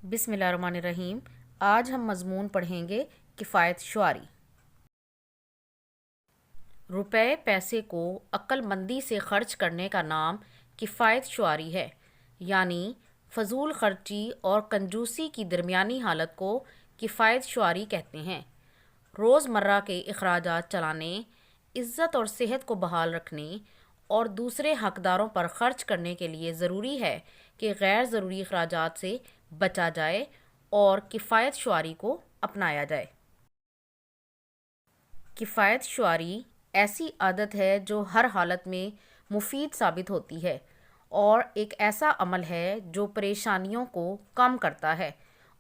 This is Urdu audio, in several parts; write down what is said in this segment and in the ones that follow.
بسم اللہ الرحمن الرحیم۔ آج ہم مضمون پڑھیں گے کفایت شعاری۔ روپے پیسے کو عقل مندی سے خرچ کرنے کا نام کفایت شعاری ہے، یعنی فضول خرچی اور کنجوسی کی درمیانی حالت کو کفایت شعاری کہتے ہیں۔ روز مرہ کے اخراجات چلانے، عزت اور صحت کو بحال رکھنے اور دوسرے حقداروں پر خرچ کرنے کے لیے ضروری ہے کہ غیر ضروری اخراجات سے بچا جائے اور کفایت شعاری کو اپنایا جائے۔ کفایت شعاری ایسی عادت ہے جو ہر حالت میں مفید ثابت ہوتی ہے اور ایک ایسا عمل ہے جو پریشانیوں کو کم کرتا ہے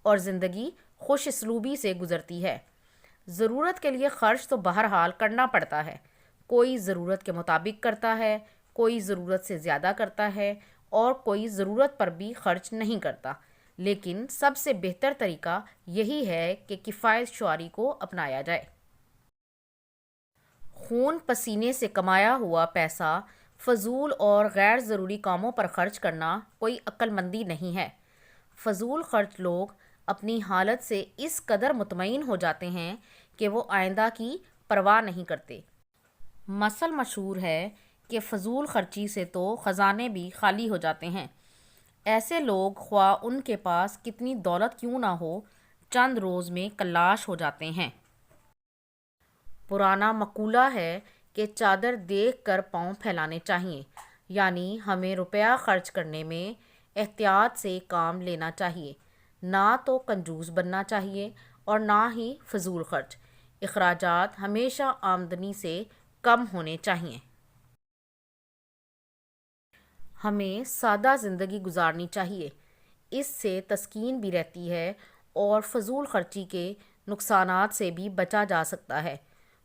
اور زندگی خوش اسلوبی سے گزرتی ہے۔ ضرورت کے لیے خرچ تو بہرحال کرنا پڑتا ہے، کوئی ضرورت کے مطابق کرتا ہے، کوئی ضرورت سے زیادہ کرتا ہے اور کوئی ضرورت پر بھی خرچ نہیں کرتا، لیکن سب سے بہتر طریقہ یہی ہے کہ کفایت شعاری کو اپنایا جائے۔ خون پسینے سے کمایا ہوا پیسہ فضول اور غیر ضروری کاموں پر خرچ کرنا کوئی عقل مندی نہیں ہے۔ فضول خرچ لوگ اپنی حالت سے اس قدر مطمئن ہو جاتے ہیں کہ وہ آئندہ کی پرواہ نہیں کرتے۔ مثل مشہور ہے کہ فضول خرچی سے تو خزانے بھی خالی ہو جاتے ہیں۔ ایسے لوگ خواہ ان کے پاس کتنی دولت کیوں نہ ہو، چند روز میں کلاش ہو جاتے ہیں۔ پرانا مقولہ ہے کہ چادر دیکھ کر پاؤں پھیلانے چاہیے، یعنی ہمیں روپیہ خرچ کرنے میں احتیاط سے کام لینا چاہیے، نہ تو کنجوس بننا چاہیے اور نہ ہی فضول خرچ۔ اخراجات ہمیشہ آمدنی سے کم ہونے چاہیے۔ ہمیں سادہ زندگی گزارنی چاہیے، اس سے تسکین بھی رہتی ہے اور فضول خرچی کے نقصانات سے بھی بچا جا سکتا ہے۔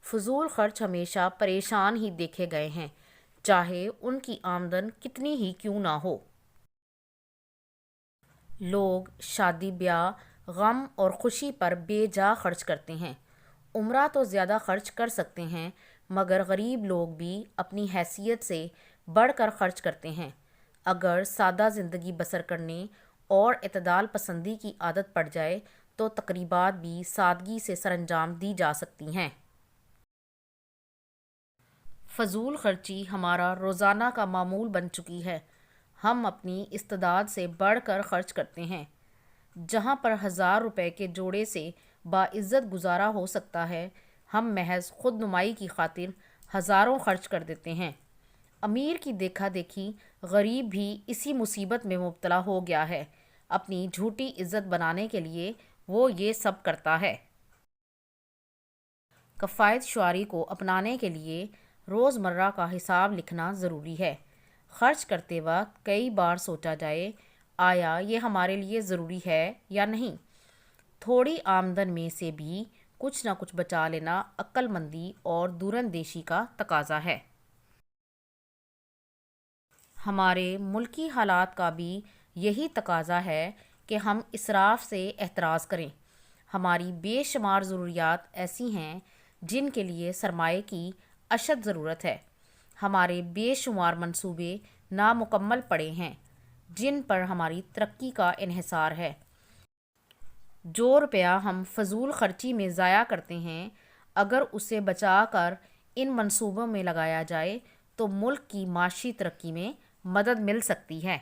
فضول خرچ ہمیشہ پریشان ہی دیکھے گئے ہیں، چاہے ان کی آمدن کتنی ہی کیوں نہ ہو۔ لوگ شادی بیاہ، غم اور خوشی پر بے جا خرچ کرتے ہیں۔ عمرہ تو زیادہ خرچ کر سکتے ہیں، مگر غریب لوگ بھی اپنی حیثیت سے بڑھ کر خرچ کرتے ہیں۔ اگر سادہ زندگی بسر کرنے اور اعتدال پسندی کی عادت پڑ جائے تو تقریبات بھی سادگی سے سر انجام دی جا سکتی ہیں۔ فضول خرچی ہمارا روزانہ کا معمول بن چکی ہے۔ ہم اپنی استعداد سے بڑھ کر خرچ کرتے ہیں۔ جہاں پر 1000 روپے کے جوڑے سے باعزت گزارا ہو سکتا ہے، ہم محض خود نمائی کی خاطر ہزاروں خرچ کر دیتے ہیں۔ امیر کی دیکھا دیکھی غریب بھی اسی مصیبت میں مبتلا ہو گیا ہے۔ اپنی جھوٹی عزت بنانے کے لیے وہ یہ سب کرتا ہے۔ کفایت شعاری کو اپنانے کے لیے روز مرہ کا حساب لکھنا ضروری ہے۔ خرچ کرتے وقت کئی بار سوچا جائے، آیا یہ ہمارے لیے ضروری ہے یا نہیں۔ تھوڑی آمدن میں سے بھی کچھ نہ کچھ بچا لینا عقل مندی اور دوراندیشی کا تقاضا ہے۔ ہمارے ملکی حالات کا بھی یہی تقاضا ہے کہ ہم اسراف سے احتراز کریں۔ ہماری بے شمار ضروریات ایسی ہیں جن کے لیے سرمایے کی اشد ضرورت ہے۔ ہمارے بے شمار منصوبے نامکمل پڑے ہیں جن پر ہماری ترقی کا انحصار ہے۔ جو روپیہ ہم فضول خرچی میں ضائع کرتے ہیں، اگر اسے بچا کر ان منصوبوں میں لگایا جائے تو ملک کی معاشی ترقی میں مدد مل سکتی ہے۔